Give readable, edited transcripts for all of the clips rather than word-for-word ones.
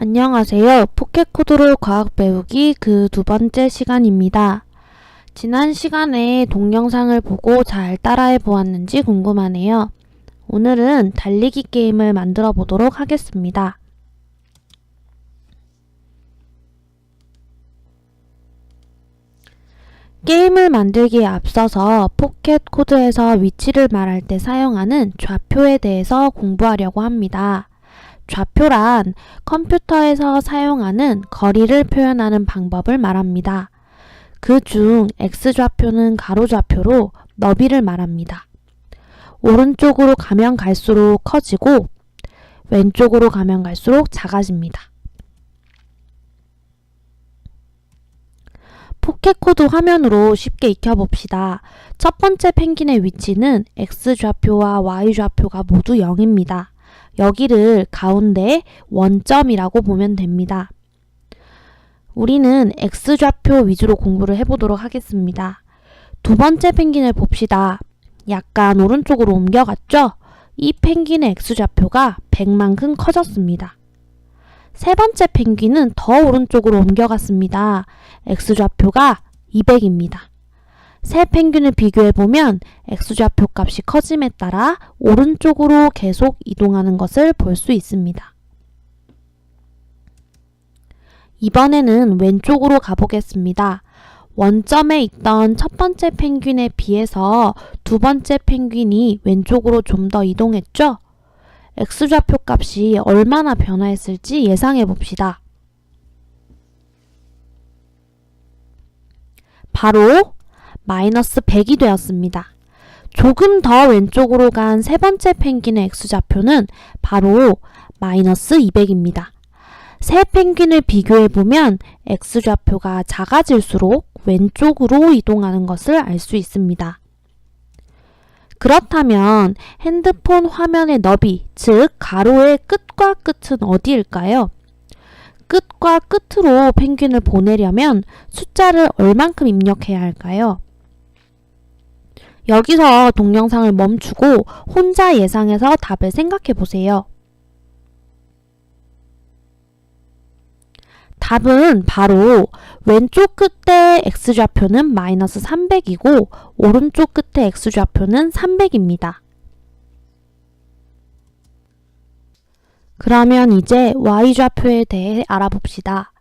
안녕하세요. 포켓코드로 과학 배우기 그 두 번째 시간입니다. 지난 시간에 동영상을 보고 잘 따라해 보았는지 궁금하네요. 오늘은 달리기 게임을 만들어 보도록 하겠습니다. 게임을 만들기에 앞서서 포켓코드에서 위치를 말할 때 사용하는 좌표에 대해서 공부하려고 합니다. 좌표란 컴퓨터에서 사용하는 거리를 표현하는 방법을 말합니다. 그중 X좌표는 가로좌표로 너비를 말합니다. 오른쪽으로 가면 갈수록 커지고 왼쪽으로 가면 갈수록 작아집니다. 포켓코드 화면으로 쉽게 익혀봅시다. 첫 번째 펭귄의 위치는 X좌표와 Y좌표가 모두 0입니다. 여기를 가운데 원점이라고 보면 됩니다. 우리는 X좌표 위주로 공부를 해보도록 하겠습니다. 두 번째 펭귄을 봅시다. 약간 오른쪽으로 옮겨갔죠? 이 펭귄의 X좌표가 100만큼 커졌습니다. 세 번째 펭귄은 더 오른쪽으로 옮겨갔습니다. X좌표가 200입니다. 세 펭귄을 비교해보면 X좌표 값이 커짐에 따라 오른쪽으로 계속 이동하는 것을 볼 수 있습니다. 이번에는 왼쪽으로 가보겠습니다. 원점에 있던 첫 번째 펭귄에 비해서 두 번째 펭귄이 왼쪽으로 좀 더 이동했죠? X좌표 값이 얼마나 변화했을지 예상해 봅시다. 바로 마이너스 100이 되었습니다. 조금 더 왼쪽으로 간 세 번째 펭귄의 X좌표는 바로 마이너스 200입니다. 세 펭귄을 비교해보면 X좌표가 작아질수록 왼쪽으로 이동하는 것을 알 수 있습니다. 그렇다면 핸드폰 화면의 너비, 즉 가로의 끝과 끝은 어디일까요? 끝과 끝으로 펭귄을 보내려면 숫자를 얼만큼 입력해야 할까요? 여기서 동영상을 멈추고 혼자 예상해서 답을 생각해 보세요. 답은 바로 왼쪽 끝에 X좌표는 마이너스 300이고 오른쪽 끝에 X좌표는 300입니다. 그러면 이제 Y좌표에 대해 알아봅시다.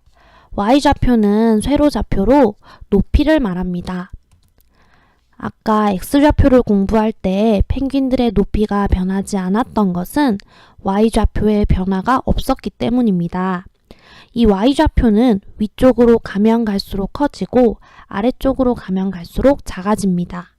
Y좌표는 세로좌표로 높이를 말합니다. 아까 X좌표를 공부할 때 펭귄들의 높이가 변하지 않았던 것은 Y좌표의 변화가 없었기 때문입니다. 이 Y좌표는 위쪽으로 가면 갈수록 커지고 아래쪽으로 가면 갈수록 작아집니다.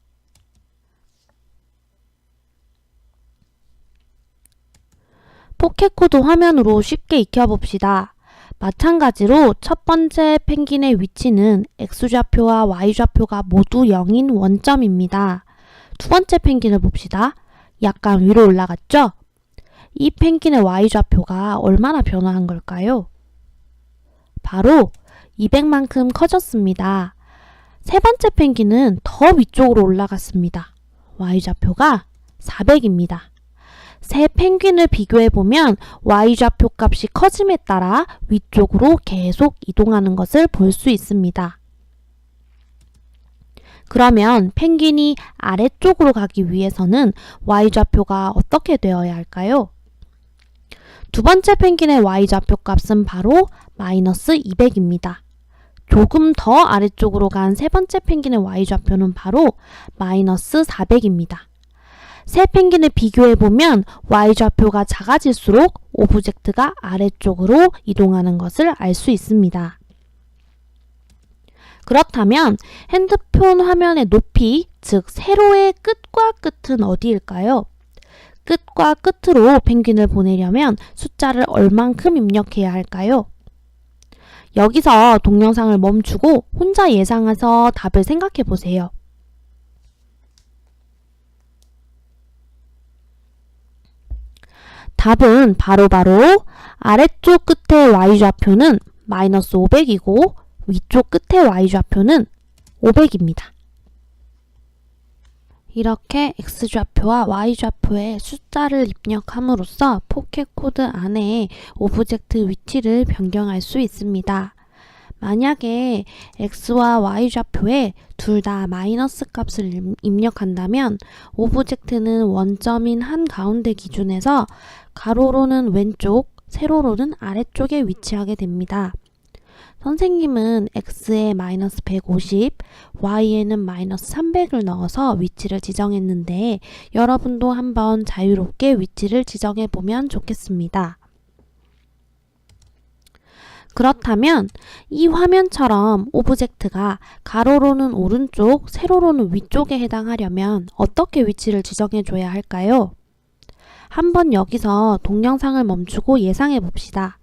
포켓코드 화면으로 쉽게 익혀봅시다. 마찬가지로 첫 번째 펭귄의 위치는 X좌표와 Y좌표가 모두 0인 원점입니다. 두 번째 펭귄을 봅시다. 약간 위로 올라갔죠? 이 펭귄의 Y좌표가 얼마나 변화한 걸까요? 바로 200만큼 커졌습니다. 세 번째 펭귄은 더 위쪽으로 올라갔습니다. Y좌표가 400입니다. 세 펭귄을 비교해보면 Y좌표 값이 커짐에 따라 위쪽으로 계속 이동하는 것을 볼 수 있습니다. 그러면 펭귄이 아래쪽으로 가기 위해서는 Y좌표가 어떻게 되어야 할까요? 두 번째 펭귄의 Y좌표 값은 바로 마이너스 200입니다. 조금 더 아래쪽으로 간 세 번째 펭귄의 Y좌표는 바로 마이너스 400입니다. 세 펭귄을 비교해보면 Y좌표가 작아질수록 오브젝트가 아래쪽으로 이동하는 것을 알 수 있습니다. 그렇다면 핸드폰 화면의 높이, 즉 세로의 끝과 끝은 어디일까요? 끝과 끝으로 펭귄을 보내려면 숫자를 얼만큼 입력해야 할까요? 여기서 동영상을 멈추고 혼자 예상해서 답을 생각해 보세요. 답은 바로 아래쪽 끝의 Y좌표는 마이너스 500이고 위쪽 끝의 Y좌표는 500입니다. 이렇게 X좌표와 Y좌표에 숫자를 입력함으로써 포켓 코드 안에 오브젝트 위치를 변경할 수 있습니다. 만약에 X와 Y좌표에 둘 다 마이너스 값을 입력한다면 오브젝트는 원점인 한가운데 기준에서 가로로는 왼쪽, 세로로는 아래쪽에 위치하게 됩니다. 선생님은 X에 마이너스 150, Y에는 마이너스 300을 넣어서 위치를 지정했는데 여러분도 한번 자유롭게 위치를 지정해 보면 좋겠습니다. 그렇다면 이 화면처럼 오브젝트가 가로로는 오른쪽, 세로로는 위쪽에 해당하려면 어떻게 위치를 지정해 줘야 할까요? 한번 여기서 동영상을 멈추고 예상해 봅시다.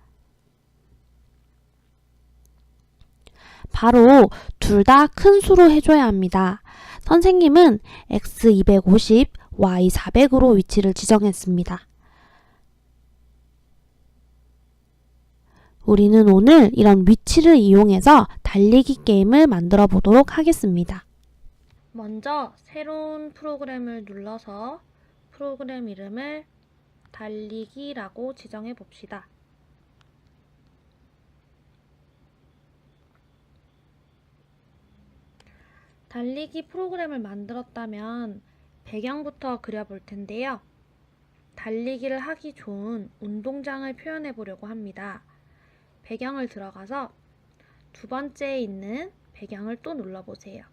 바로 둘 다 큰 수로 해줘야 합니다. 선생님은 X 250, Y 400으로 위치를 지정했습니다. 우리는 오늘 이런 위치를 이용해서 달리기 게임을 만들어 보도록 하겠습니다. 먼저 새로운 프로그램을 눌러서 프로그램 이름을 달리기라고 지정해 봅시다. 달리기 프로그램을 만들었다면 배경부터 그려볼 텐데요. 달리기를 하기 좋은 운동장을 표현해 보려고 합니다. 배경을 들어가서 두 번째에 있는 배경을 또 눌러보세요.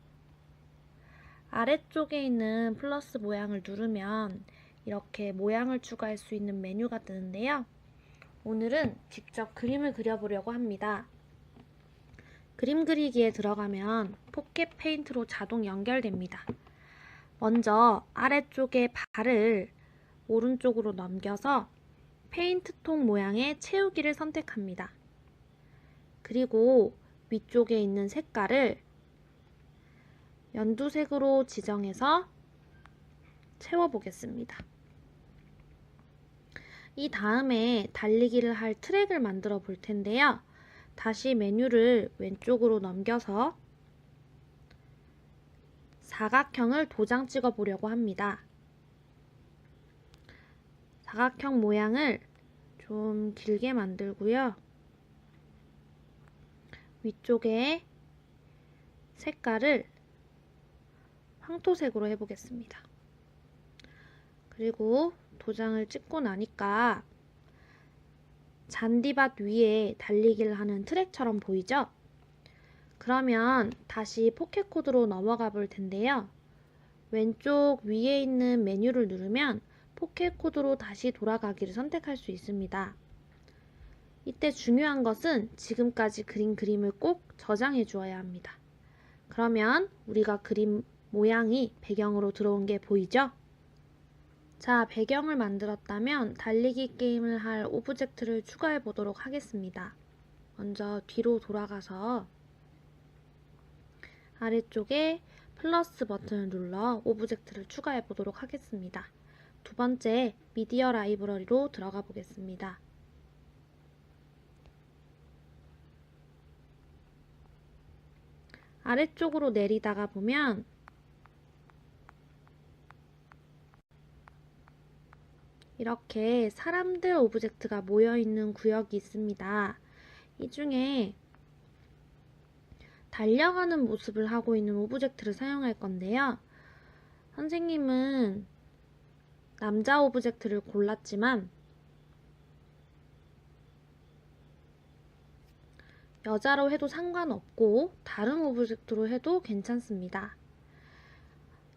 아래쪽에 있는 플러스 모양을 누르면 이렇게 모양을 추가할 수 있는 메뉴가 뜨는데요. 오늘은 직접 그림을 그려보려고 합니다. 그림 그리기에 들어가면 포켓 페인트로 자동 연결됩니다. 먼저 아래쪽에 발을 오른쪽으로 넘겨서 페인트통 모양의 채우기를 선택합니다. 그리고 위쪽에 있는 색깔을 연두색으로 지정해서 채워보겠습니다. 이 다음에 달리기를 할 트랙을 만들어 볼 텐데요. 다시 메뉴를 왼쪽으로 넘겨서 사각형을 도장 찍어 보려고 합니다. 사각형 모양을 좀 길게 만들고요. 위쪽에 색깔을 황토색으로 해보겠습니다. 그리고 도장을 찍고 나니까 잔디밭 위에 달리기를 하는 트랙처럼 보이죠? 그러면 다시 포켓 코드로 넘어가 볼 텐데요. 왼쪽 위에 있는 메뉴를 누르면 포켓 코드로 다시 돌아가기를 선택할 수 있습니다. 이때 중요한 것은 지금까지 그린 그림을 꼭 저장해 주어야 합니다. 그러면 우리가 그린 모양이 배경으로 들어온 게 보이죠? 자, 배경을 만들었다면 달리기 게임을 할 오브젝트를 추가해 보도록 하겠습니다. 먼저 뒤로 돌아가서 아래쪽에 플러스 버튼을 눌러 오브젝트를 추가해 보도록 하겠습니다. 두 번째, 미디어 라이브러리로 들어가 보겠습니다. 아래쪽으로 내리다가 보면 이렇게 사람들 오브젝트가 모여있는 구역이 있습니다. 이 중에 달려가는 모습을 하고 있는 오브젝트를 사용할 건데요. 선생님은 남자 오브젝트를 골랐지만 여자로 해도 상관없고 다른 오브젝트로 해도 괜찮습니다.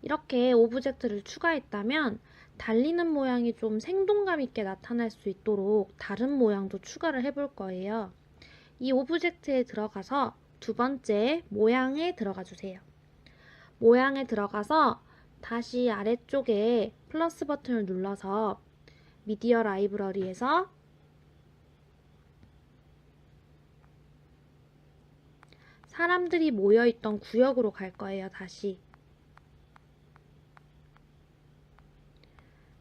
이렇게 오브젝트를 추가했다면 달리는 모양이 좀 생동감 있게 나타날 수 있도록 다른 모양도 추가를 해볼 거예요. 이 오브젝트에 들어가서 두 번째 모양에 들어가 주세요. 모양에 들어가서 다시 아래쪽에 플러스 버튼을 눌러서 미디어 라이브러리에서 사람들이 모여있던 구역으로 갈 거예요. 다시.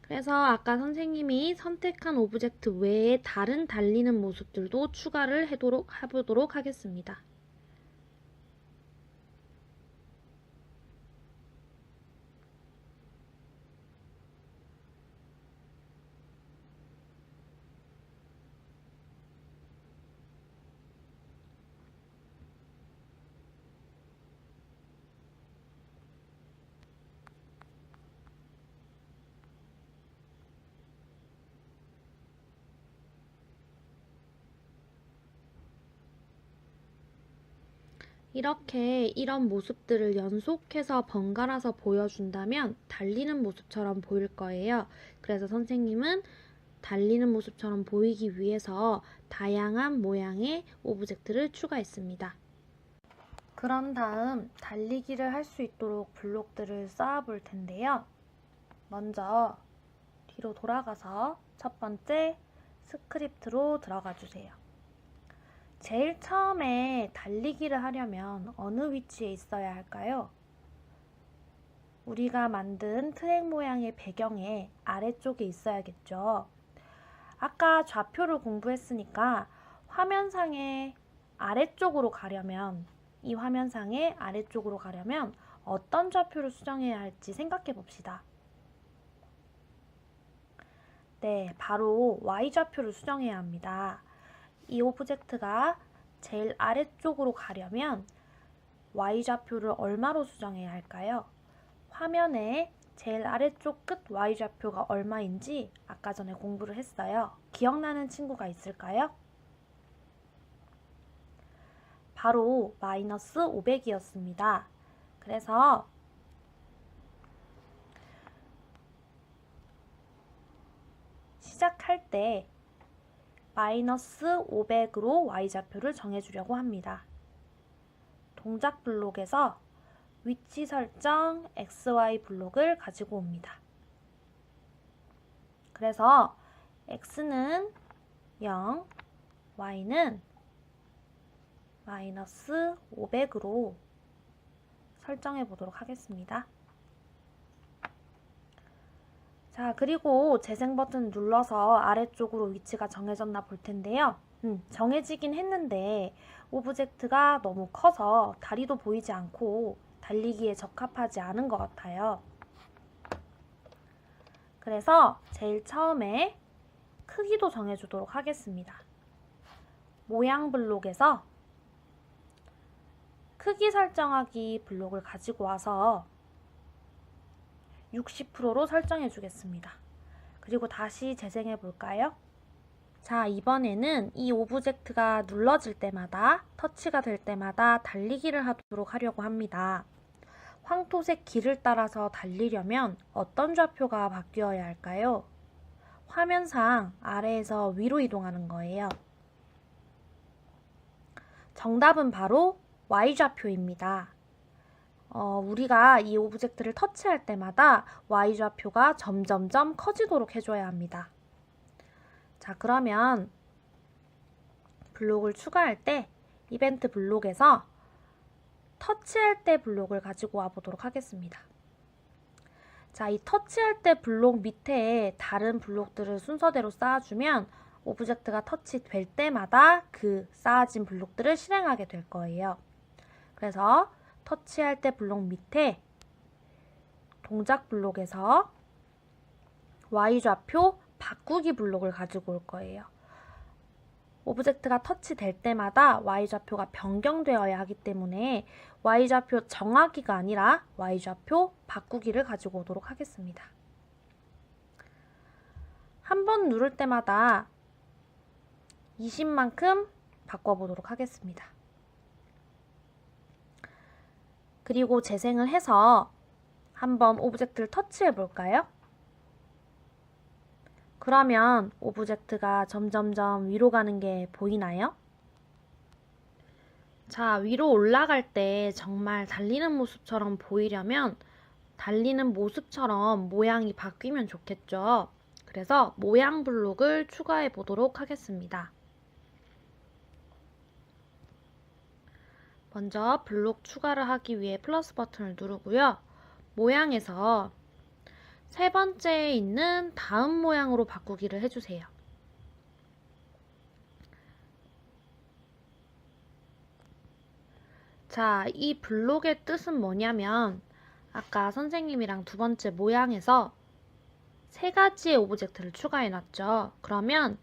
그래서 아까 선생님이 선택한 오브젝트 외에 다른 달리는 모습들도 추가를 해보도록 하겠습니다. 이렇게 이런 모습들을 연속해서 번갈아서 보여준다면 달리는 모습처럼 보일 거예요. 그래서 선생님은 달리는 모습처럼 보이기 위해서 다양한 모양의 오브젝트를 추가했습니다. 그런 다음 달리기를 할 수 있도록 블록들을 쌓아 볼 텐데요. 먼저 뒤로 돌아가서 첫 번째 스크립트로 들어가 주세요. 제일 처음에 달리기를 하려면 어느 위치에 있어야 할까요? 우리가 만든 트랙 모양의 배경에 아래쪽에 있어야겠죠. 아까 좌표를 공부했으니까 화면상의 아래쪽으로 가려면 이 화면상의 아래쪽으로 가려면 어떤 좌표를 수정해야 할지 생각해 봅시다. 네, 바로 Y좌표를 수정해야 합니다. 이 오브젝트가 제일 아래쪽으로 가려면 Y좌표를 얼마로 수정해야 할까요? 화면에 제일 아래쪽 끝 Y좌표가 얼마인지 아까 전에 공부를 했어요. 기억나는 친구가 있을까요? 바로 마이너스 500이었습니다. 그래서 시작할 때 마이너스 500으로 Y좌표를 정해주려고 합니다. 동작 블록에서 위치 설정 XY 블록을 가지고 옵니다. 그래서 X는 0, Y는 마이너스 500으로 설정해 보도록 하겠습니다. 자, 그리고 재생 버튼 눌러서 아래쪽으로 위치가 정해졌나 볼 텐데요. 정해지긴 했는데 오브젝트가 너무 커서 다리도 보이지 않고 달리기에 적합하지 않은 것 같아요. 그래서 제일 처음에 크기도 정해주도록 하겠습니다. 모양 블록에서 크기 설정하기 블록을 가지고 와서 60%로 설정해 주겠습니다. 그리고 다시 재생해 볼까요? 자, 이번에는 이 오브젝트가 눌러질 때마다, 터치가 될 때마다 달리기를 하려고 합니다. 황토색 길을 따라서 달리려면 어떤 좌표가 바뀌어야 할까요? 화면상 아래에서 위로 이동하는 거예요. 정답은 바로 Y좌표입니다. 우리가 이 오브젝트를 터치할 때마다 Y좌표가 점점점 커지도록 해줘야 합니다. 자, 그러면 블록을 추가할 때 이벤트 블록에서 터치할 때 블록을 가지고 와 보도록 하겠습니다. 자, 이 터치할 때 블록 밑에 다른 블록들을 순서대로 쌓아주면 오브젝트가 터치될 때마다 그 쌓아진 블록들을 실행하게 될 거예요. 그래서 터치할 때 블록 밑에 동작 블록에서 Y좌표 바꾸기 블록을 가지고 올 거예요. 오브젝트가 터치될 때마다 Y좌표가 변경되어야 하기 때문에 Y좌표 정하기가 아니라 Y좌표 바꾸기를 가지고 오도록 하겠습니다. 한 번 누를 때마다 20만큼 바꿔보도록 하겠습니다. 그리고 재생을 해서 한번 오브젝트를 터치해 볼까요? 그러면 오브젝트가 점점점 위로 가는 게 보이나요? 자, 위로 올라갈 때 정말 달리는 모습처럼 보이려면 달리는 모습처럼 모양이 바뀌면 좋겠죠. 그래서 모양 블록을 추가해 보도록 하겠습니다. 먼저 블록 추가를 하기 위해 플러스 버튼을 누르고요. 모양에서 세 번째에 있는 다음 모양으로 바꾸기를 해주세요. 자, 이 블록의 뜻은 뭐냐면 아까 선생님이랑 두 번째 모양에서 세 가지의 오브젝트를 추가해 놨죠. 그러면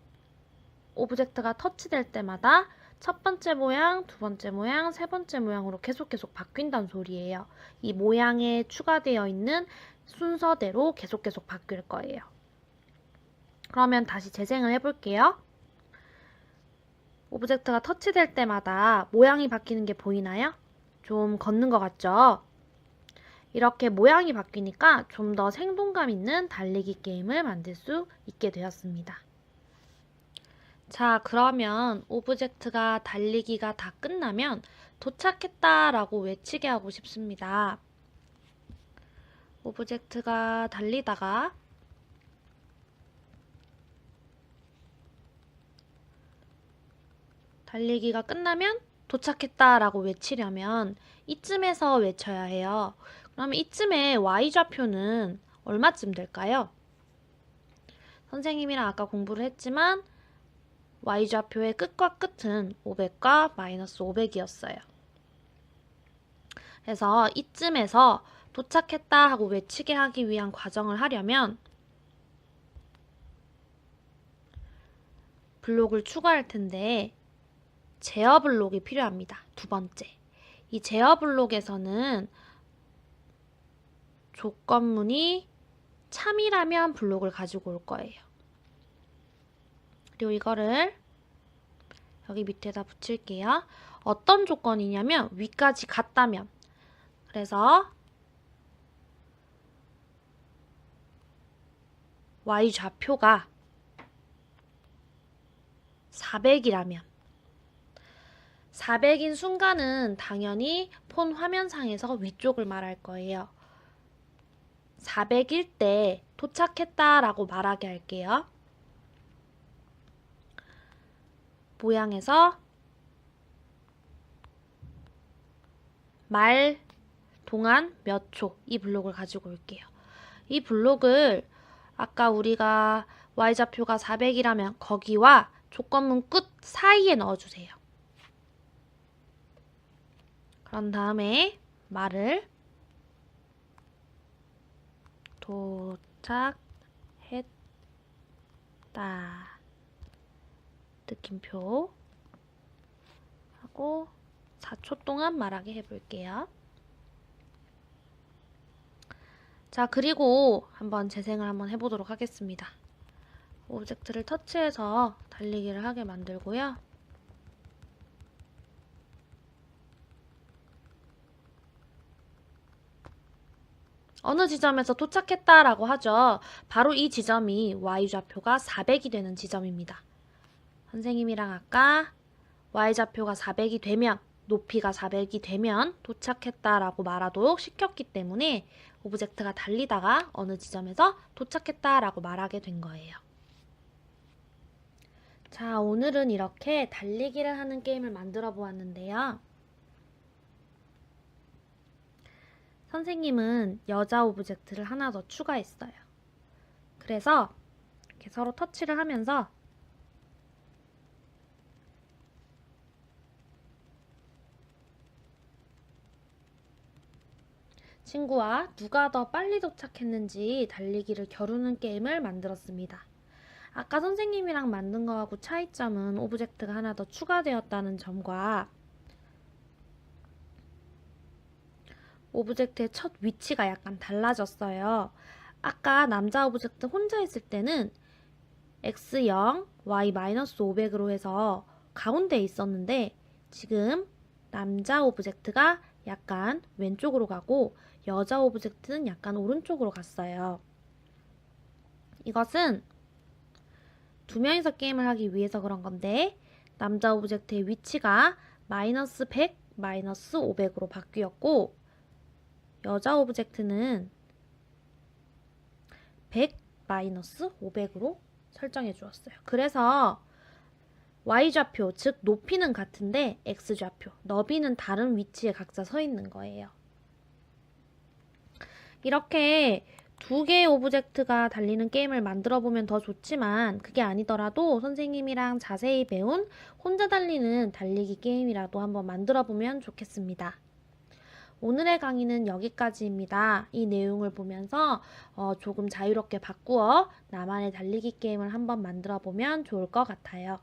오브젝트가 터치될 때마다 첫 번째 모양, 두 번째 모양, 세 번째 모양으로 계속 바뀐다는 소리예요. 이 모양에 추가되어 있는 순서대로 계속 바뀔 거예요. 그러면 다시 재생을 해볼게요. 오브젝트가 터치될 때마다 모양이 바뀌는 게 보이나요? 좀 걷는 것 같죠? 이렇게 모양이 바뀌니까 좀 더 생동감 있는 달리기 게임을 만들 수 있게 되었습니다. 자, 그러면 오브젝트가 달리기가 다 끝나면 도착했다라고 외치게 하고 싶습니다. 오브젝트가 달리다가 달리기가 끝나면 도착했다라고 외치려면 이쯤에서 외쳐야 해요. 그러면 이쯤에 y좌표는 얼마쯤 될까요? 선생님이랑 아까 공부를 했지만 y좌표의 끝과 끝은 500과 마이너스 500이었어요. 그래서 이쯤에서 도착했다 하고 외치게 하기 위한 과정을 하려면 블록을 추가할 텐데 제어 블록이 필요합니다. 두 번째. 이 제어 블록에서는 조건문이 참이라면 블록을 가지고 올 거예요. 그리고 이거를 여기 밑에다 붙일게요. 어떤 조건이냐면 위까지 갔다면. 그래서 y좌표가 400이라면 400인 순간은 당연히 폰 화면상에서 위쪽을 말할 거예요. 400일 때 도착했다라고 말하게 할게요. 모양에서 말 동안 몇 초 이 블록을 가지고 올게요. 이 블록을 아까 우리가 y좌표가 400이라면 거기와 조건문 끝 사이에 넣어주세요. 그런 다음에 말을 도착했다 느낌표 하고 4초 동안 말하게 해볼게요. 자, 그리고 한번 재생을 한번 해보도록 하겠습니다. 오브젝트를 터치해서 달리기를 하게 만들고요. 어느 지점에서 도착했다라고 하죠. 바로 이 지점이 y좌표가 400이 되는 지점입니다. 선생님이랑 아까 y좌표가 400이 되면 높이가 400이 되면 도착했다라고 말하도록 시켰기 때문에 오브젝트가 달리다가 어느 지점에서 도착했다라고 말하게 된 거예요. 자, 오늘은 이렇게 달리기를 하는 게임을 만들어 보았는데요. 선생님은 여자 오브젝트를 하나 더 추가했어요. 그래서 이렇게 서로 터치를 하면서 친구와 누가 더 빨리 도착했는지 달리기를 겨루는 게임을 만들었습니다. 아까 선생님이랑 만든 거하고 차이점은 오브젝트가 하나 더 추가되었다는 점과 오브젝트의 첫 위치가 약간 달라졌어요. 아까 남자 오브젝트 혼자 있을 때는 x0, y-500으로 해서 가운데에 있었는데 지금 남자 오브젝트가 약간 왼쪽으로 가고 여자 오브젝트는 약간 오른쪽으로 갔어요. 이것은 두 명이서 게임을 하기 위해서 그런 건데 남자 오브젝트의 위치가 마이너스 100, 마이너스 500으로 바뀌었고 여자 오브젝트는 100, 마이너스 500으로 설정해 주었어요. 그래서 y좌표, 즉 높이는 같은데 x좌표, 너비는 다른 위치에 각자 서 있는 거예요. 이렇게 두 개의 오브젝트가 달리는 게임을 만들어 보면 더 좋지만 그게 아니더라도 선생님이랑 자세히 배운 혼자 달리는 달리기 게임이라도 한번 만들어 보면 좋겠습니다. 오늘의 강의는 여기까지입니다. 이 내용을 보면서 조금 자유롭게 바꾸어 나만의 달리기 게임을 한번 만들어 보면 좋을 것 같아요.